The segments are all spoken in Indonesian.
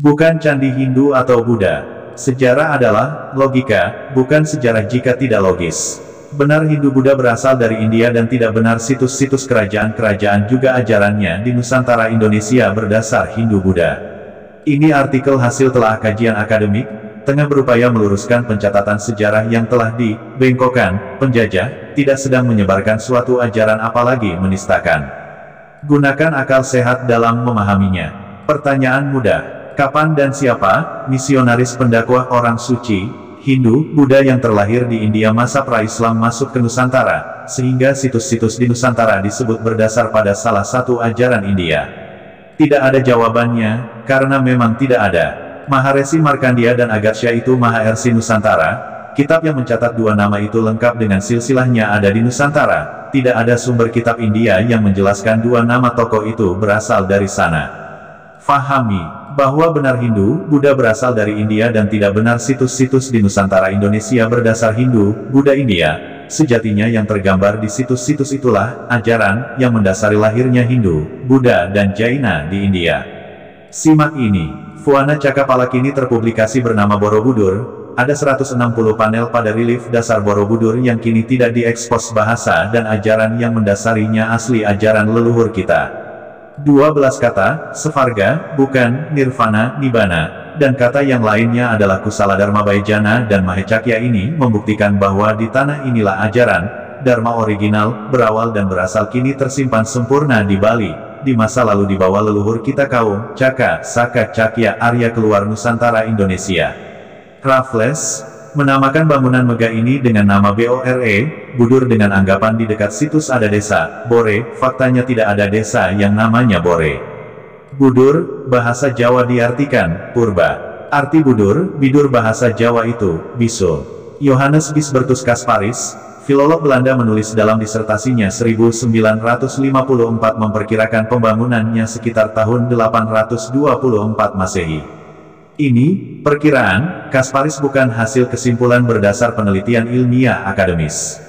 Bukan candi Hindu atau Buddha. Sejarah adalah logika, bukan sejarah jika tidak logis. Benar Hindu-Buddha berasal dari India dan tidak benar situs-situs kerajaan-kerajaan juga ajarannya di Nusantara Indonesia berdasar Hindu-Buddha. Ini artikel hasil telah kajian akademik, tengah berupaya meluruskan pencatatan sejarah yang telah dibengkokkan penjajah, tidak sedang menyebarkan suatu ajaran apalagi menistakan. Gunakan akal sehat dalam memahaminya. Pertanyaan mudah. Kapan dan siapa misionaris pendakwah orang suci, Hindu, Buddha yang terlahir di India masa pra-Islam masuk ke Nusantara, sehingga situs-situs di Nusantara disebut berdasar pada salah satu ajaran India? Tidak ada jawabannya, karena memang tidak ada. Maharesi Markandia dan Agatsya itu Mahaersi Nusantara, kitab yang mencatat dua nama itu lengkap dengan silsilahnya ada di Nusantara. Tidak ada sumber kitab India yang menjelaskan dua nama tokoh itu berasal dari sana. Fahami bahwa benar Hindu, Buddha berasal dari India dan tidak benar situs-situs di Nusantara Indonesia berdasar Hindu, Buddha India. Sejatinya yang tergambar di situs-situs itulah ajaran yang mendasari lahirnya Hindu, Buddha dan Jaina di India. Simak ini. Fuana Cakapalakini terpublikasi bernama Borobudur. Ada 160 panel pada relief dasar Borobudur yang kini tidak diekspos bahasa dan ajaran yang mendasarinya asli ajaran leluhur kita. 12 kata, Sevarga, bukan, Nirvana, Nibbana, dan kata yang lainnya adalah Kusala Dharma Baijana dan Mahecakya ini membuktikan bahwa di tanah inilah ajaran, Dharma original, berawal dan berasal kini tersimpan sempurna di Bali, di masa lalu dibawa leluhur kita kaum, Caka, Saka, Cakya, Arya keluar Nusantara Indonesia. Raffles menamakan bangunan megah ini dengan nama Bore, Budur dengan anggapan di dekat situs ada desa, Bore, faktanya tidak ada desa yang namanya Bore. Budur, bahasa Jawa diartikan, purba. Arti Budur, bidur bahasa Jawa itu, bisul. Johannes Gisbertus Kasparis, filolog Belanda menulis dalam disertasinya 1954 memperkirakan pembangunannya sekitar tahun 824 Masehi. Ini, perkiraan, Kasparis bukan hasil kesimpulan berdasar penelitian ilmiah akademis.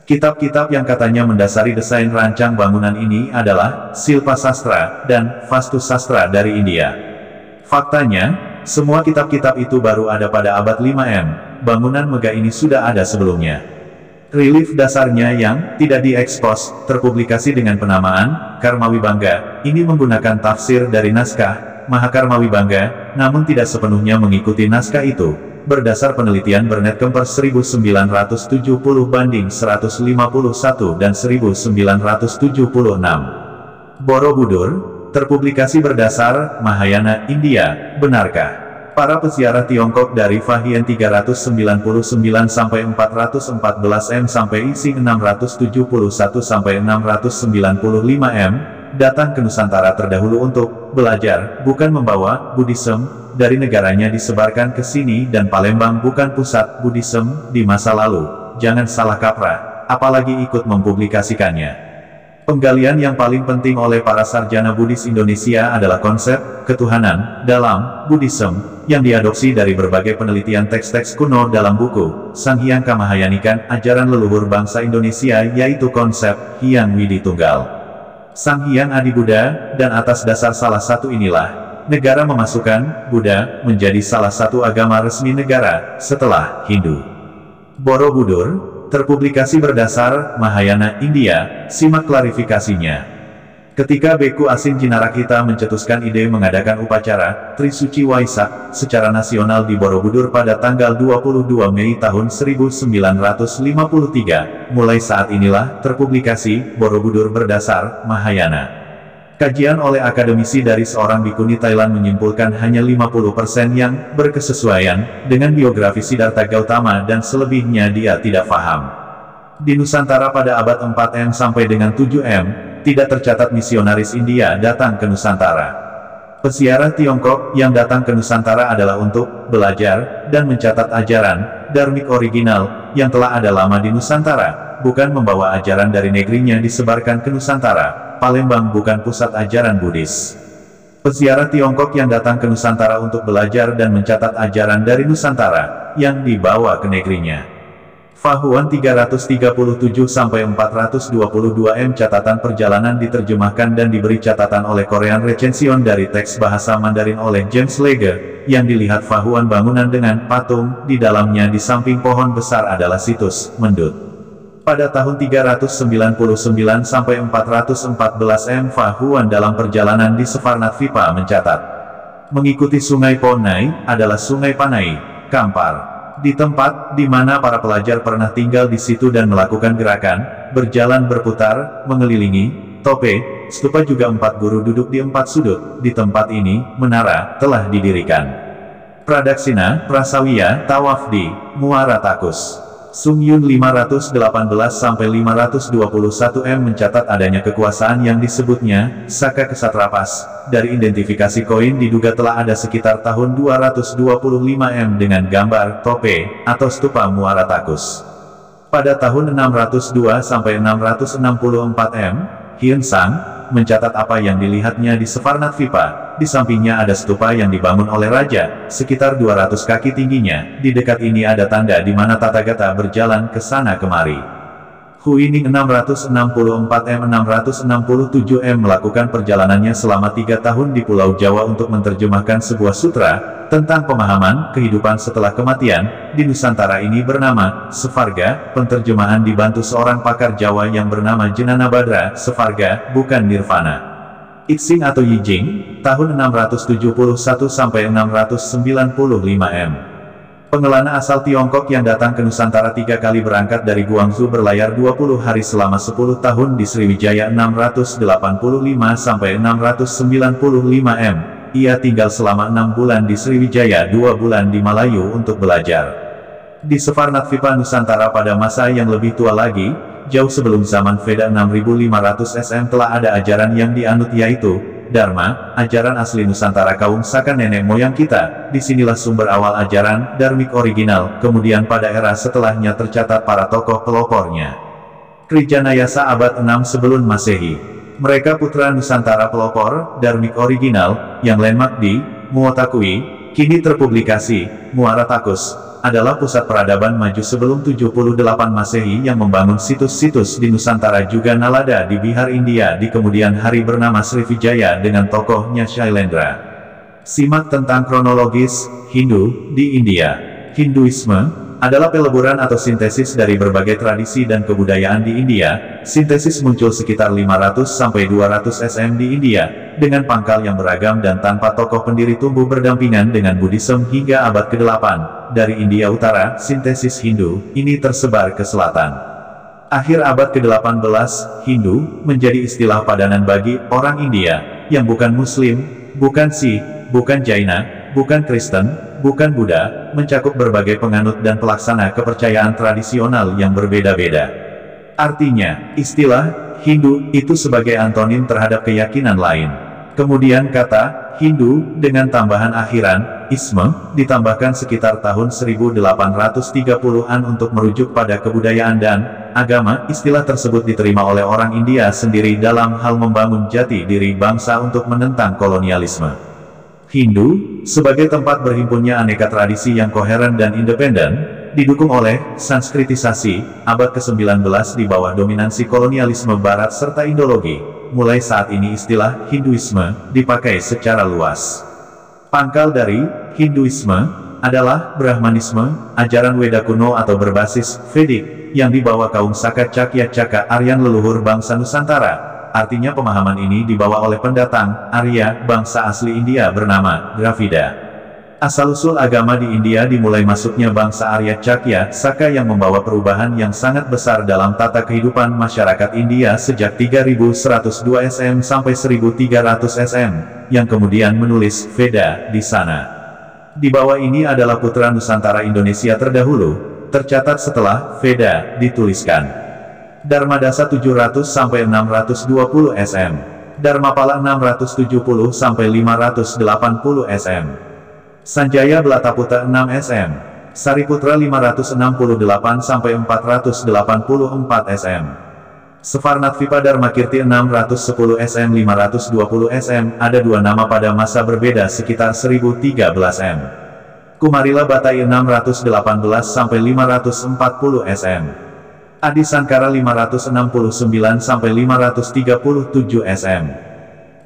Kitab-kitab yang katanya mendasari desain rancang bangunan ini adalah Silpa Sastra dan Vastu Sastra dari India. Faktanya, semua kitab-kitab itu baru ada pada abad 5 Bangunan megah ini sudah ada sebelumnya. Relief dasarnya yang tidak diekspos, terpublikasi dengan penamaan Karmawibangga, ini menggunakan tafsir dari naskah Mahakarmawibangga, namun tidak sepenuhnya mengikuti naskah itu, berdasar penelitian Burnett Kempers 1970 banding 151 dan 1976. Borobudur, terpublikasi berdasar Mahayana, India, benarkah? Para peziarah Tiongkok dari Fahien 399 sampai 414 sampai Ising 671 sampai 695 datang ke Nusantara terdahulu untuk belajar, bukan membawa Buddhism dari negaranya disebarkan ke sini dan Palembang bukan pusat Buddhism di masa lalu. Jangan salah kaprah, apalagi ikut mempublikasikannya. Penggalian yang paling penting oleh para sarjana Buddhis Indonesia adalah konsep ketuhanan dalam Buddhism yang diadopsi dari berbagai penelitian teks-teks kuno dalam buku Sang Hyang Kamahayanikan, ajaran leluhur bangsa Indonesia, yaitu konsep Hyang Widi Tunggal. Sang Hyang Adi Buddha, dan atas dasar salah satu inilah, negara memasukkan Buddha menjadi salah satu agama resmi negara, setelah Hindu. Borobudur, terpublikasi berdasar Mahayana, India, simak klarifikasinya. Ketika Beku Asin Jinarakita mencetuskan ide mengadakan upacara Trisuci Waisak secara nasional di Borobudur pada tanggal 22 Mei tahun 1953, mulai saat inilah terpublikasi Borobudur berdasar Mahayana. Kajian oleh akademisi dari seorang bikuni Thailand menyimpulkan hanya 50% yang berkesesuaian dengan biografi Siddhartha Gautama dan selebihnya dia tidak paham. Di Nusantara pada abad 4 sampai dengan 7 tidak tercatat misionaris India datang ke Nusantara. Peziarah Tiongkok yang datang ke Nusantara adalah untuk belajar dan mencatat ajaran dharmik original yang telah ada lama di Nusantara, bukan membawa ajaran dari negerinya disebarkan ke Nusantara. Palembang bukan pusat ajaran Buddhis. Peziarah Tiongkok yang datang ke Nusantara untuk belajar dan mencatat ajaran dari Nusantara yang dibawa ke negerinya. Fahuan 337-422 M. Catatan perjalanan diterjemahkan dan diberi catatan oleh Korean Recension dari teks bahasa Mandarin oleh James Legge, yang dilihat Fahuan bangunan dengan patung di dalamnya di samping pohon besar adalah situs Mendut. Pada tahun 399-414 M. Fahuan dalam perjalanan di Sefarnat-Vipa mencatat, mengikuti sungai Ponai adalah sungai Panai, Kampar. Di tempat di mana para pelajar pernah tinggal di situ dan melakukan gerakan, berjalan berputar, mengelilingi, tope, stupa juga 4 guru duduk di 4 sudut. Di tempat ini, menara, telah didirikan. Pradaksina, Prasawiya, Tawaf di Muara Takus. Sung Yun 518-521 M mencatat adanya kekuasaan yang disebutnya Saka Kesatrapas. Dari identifikasi koin diduga telah ada sekitar tahun 225 M dengan gambar tope atau stupa Muara Takus. Pada tahun 602-664 M, Hyun Sang mencatat apa yang dilihatnya di Sefarnat-Vipa. Di sampingnya ada stupa yang dibangun oleh raja, sekitar 200 kaki tingginya. Di dekat ini ada tanda di mana Tathagata berjalan ke sana kemari. Huining 664-667 M melakukan perjalanannya selama 3 tahun di Pulau Jawa untuk menerjemahkan sebuah sutra tentang pemahaman kehidupan setelah kematian. Di Nusantara ini bernama Sefarga. Penterjemahan dibantu seorang pakar Jawa yang bernama Jenana Badra. Sefarga bukan nirvana. Ixing atau Yijing, tahun 671-695 M. Pengelana asal Tiongkok yang datang ke Nusantara 3 kali berangkat dari Guangzhou berlayar 20 hari selama 10 tahun di Sriwijaya 685-695 M. Ia tinggal selama 6 bulan di Sriwijaya, 2 bulan di Malayu untuk belajar. Di Sefarnat-Vipa Nusantara pada masa yang lebih tua lagi, jauh sebelum zaman Veda 6500 SM telah ada ajaran yang dianut yaitu Dharma, ajaran asli Nusantara kaum Saka nenek moyang kita. Disinilah sumber awal ajaran Dharmik original, kemudian pada era setelahnya tercatat para tokoh pelopornya. Krijanayasa abad 6 sebelum Masehi. Mereka putra Nusantara pelopor, Dharmik original, yang landmark di Muotakui, kini terpublikasi, Muara Takus, adalah pusat peradaban maju sebelum 78 Masehi yang membangun situs-situs di Nusantara juga Nalada di Bihar India di kemudian hari bernama Sriwijaya dengan tokohnya Shailendra. Simak tentang kronologis Hindu di India. Hinduisme adalah peleburan atau sintesis dari berbagai tradisi dan kebudayaan di India. Sintesis muncul sekitar 500-200 SM di India, dengan pangkal yang beragam dan tanpa tokoh pendiri tumbuh berdampingan dengan Buddhisme hingga abad ke-8. Dari India Utara, sintesis Hindu ini tersebar ke selatan. Akhir abad ke-18, Hindu menjadi istilah padanan bagi orang India yang bukan Muslim, bukan Sikh, bukan Jaina, bukan Kristen, bukan Buddha, mencakup berbagai penganut dan pelaksana kepercayaan tradisional yang berbeda-beda. Artinya, istilah Hindu itu sebagai antonim terhadap keyakinan lain. Kemudian kata Hindu dengan tambahan akhiran isme ditambahkan sekitar tahun 1830-an untuk merujuk pada kebudayaan dan agama. Istilah tersebut diterima oleh orang India sendiri dalam hal membangun jati diri bangsa untuk menentang kolonialisme. Hindu, sebagai tempat berhimpunnya aneka tradisi yang koheren dan independen, didukung oleh Sanskritisasi, abad ke-19 di bawah dominansi kolonialisme Barat serta Indologi. Mulai saat ini istilah Hinduisme dipakai secara luas. Pangkal dari Hinduisme adalah Brahmanisme, ajaran Weda kuno atau berbasis Vedik, yang dibawa kaum Saka Cakya Caka Aryan leluhur bangsa Nusantara. Artinya pemahaman ini dibawa oleh pendatang, Arya, bangsa asli India bernama Dravida. Asal-usul agama di India dimulai masuknya bangsa Arya Cakya, Saka yang membawa perubahan yang sangat besar dalam tata kehidupan masyarakat India sejak 3102 SM sampai 1300 SM, yang kemudian menulis Veda di sana. Di bawah ini adalah putra Nusantara Indonesia terdahulu, tercatat setelah Veda dituliskan. Dharmadasa 700 sampai 620 SM. Dharmapala 670 sampai 580 SM. Sanjaya Belataputa 6 SM. Sariputra 568 sampai 484 SM. Sefarnat-Vipa Dharmakirti 610 SM 520 SM. Ada 2 nama pada masa berbeda sekitar 1013 M. Kumarila Batai 618-540 sm. Adi Sankara 569-537 sm.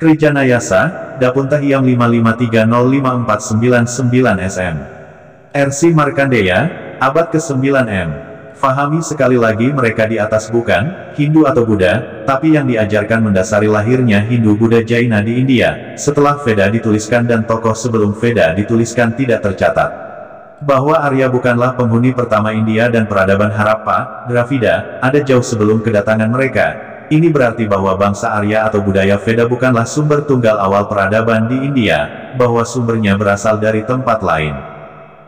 Krijanayasa, Dapuntahiyam 553054999 sm. RC Markandeya, abad ke-9 m. Fahami sekali lagi mereka di atas bukan Hindu atau Buddha, tapi yang diajarkan mendasari lahirnya Hindu Buddha Jaina di India, setelah Veda dituliskan dan tokoh sebelum Veda dituliskan tidak tercatat. Bahwa Arya bukanlah penghuni pertama India dan peradaban Harappa, Dravida, ada jauh sebelum kedatangan mereka. Ini berarti bahwa bangsa Arya atau budaya Veda bukanlah sumber tunggal awal peradaban di India, bahwa sumbernya berasal dari tempat lain.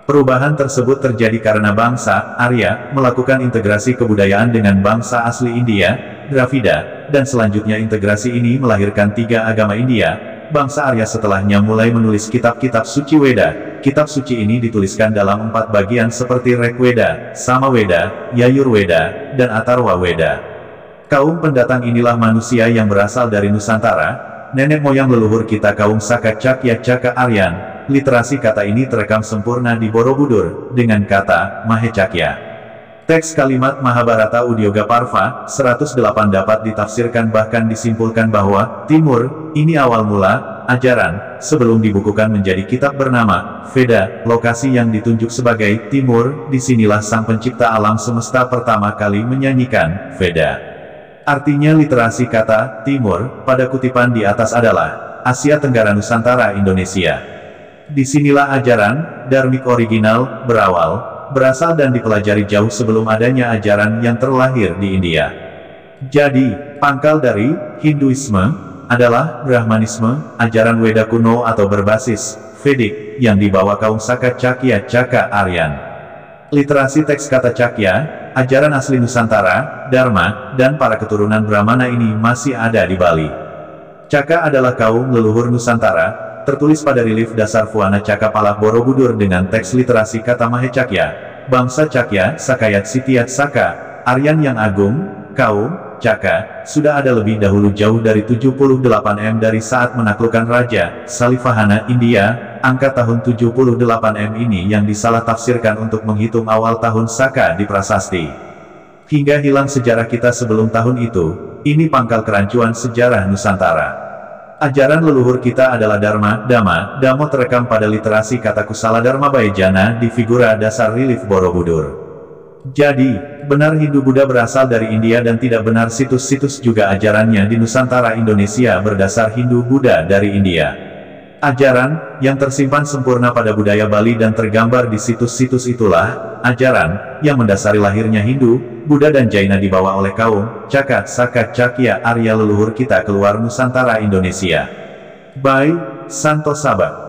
Perubahan tersebut terjadi karena bangsa Arya melakukan integrasi kebudayaan dengan bangsa asli India, Dravida, dan selanjutnya integrasi ini melahirkan 3 agama India. Bangsa Arya setelahnya mulai menulis kitab-kitab suci Weda. Kitab suci ini dituliskan dalam 4 bagian seperti Rigveda, Samaveda, Yajurveda, dan Atharva Weda. Kaum pendatang inilah manusia yang berasal dari Nusantara, nenek moyang leluhur kita kaum Saka Cakya Caka Aryan. Literasi kata ini terekam sempurna di Borobudur, dengan kata Mahecakya. Teks kalimat Mahabharata Udyoga Parva, 108 dapat ditafsirkan bahkan disimpulkan bahwa, Timur, ini awal mula, ajaran, sebelum dibukukan menjadi kitab bernama, Veda, lokasi yang ditunjuk sebagai, Timur, disinilah sang pencipta alam semesta pertama kali menyanyikan, Veda. Artinya literasi kata, Timur, pada kutipan di atas adalah, Asia Tenggara Nusantara Indonesia. Disinilah ajaran, dharmik original, berasal dan dipelajari jauh sebelum adanya ajaran yang terlahir di India. Jadi, pangkal dari Hinduisme adalah Brahmanisme, ajaran Weda kuno atau berbasis Vedic, yang dibawa kaum Saka Cakya Caka Aryan. Literasi teks kata Cakya, ajaran asli Nusantara, Dharma, dan para keturunan Brahmana ini masih ada di Bali. Caka adalah kaum leluhur Nusantara, tertulis pada relief dasar Fuana Cakapala Borobudur dengan teks literasi kata Mahecakya, bangsa Cakya, Sakayat Sitiat Saka, Aryan yang agung, kaum Caka, sudah ada lebih dahulu jauh dari 78 m dari saat menaklukkan Raja Salivahana India. Angka tahun 78 m ini yang disalah tafsirkan untuk menghitung awal tahun Saka di prasasti. Hingga hilang sejarah kita sebelum tahun itu, ini pangkal kerancuan sejarah Nusantara. Ajaran leluhur kita adalah Dharma, Dhamma, Dhammo terekam pada literasi kata Kusala Dharma Bayjana di figura dasar relief Borobudur. Jadi, benar Hindu Buddha berasal dari India dan tidak benar situs-situs juga ajarannya di Nusantara Indonesia berdasar Hindu Buddha dari India. Ajaran, yang tersimpan sempurna pada budaya Bali dan tergambar di situs-situs itulah, ajaran, yang mendasari lahirnya Hindu, Buddha dan Jaina dibawa oleh kaum Caka, Saka, Cakya, Arya leluhur kita keluar Nusantara Indonesia. By Santo Sabah.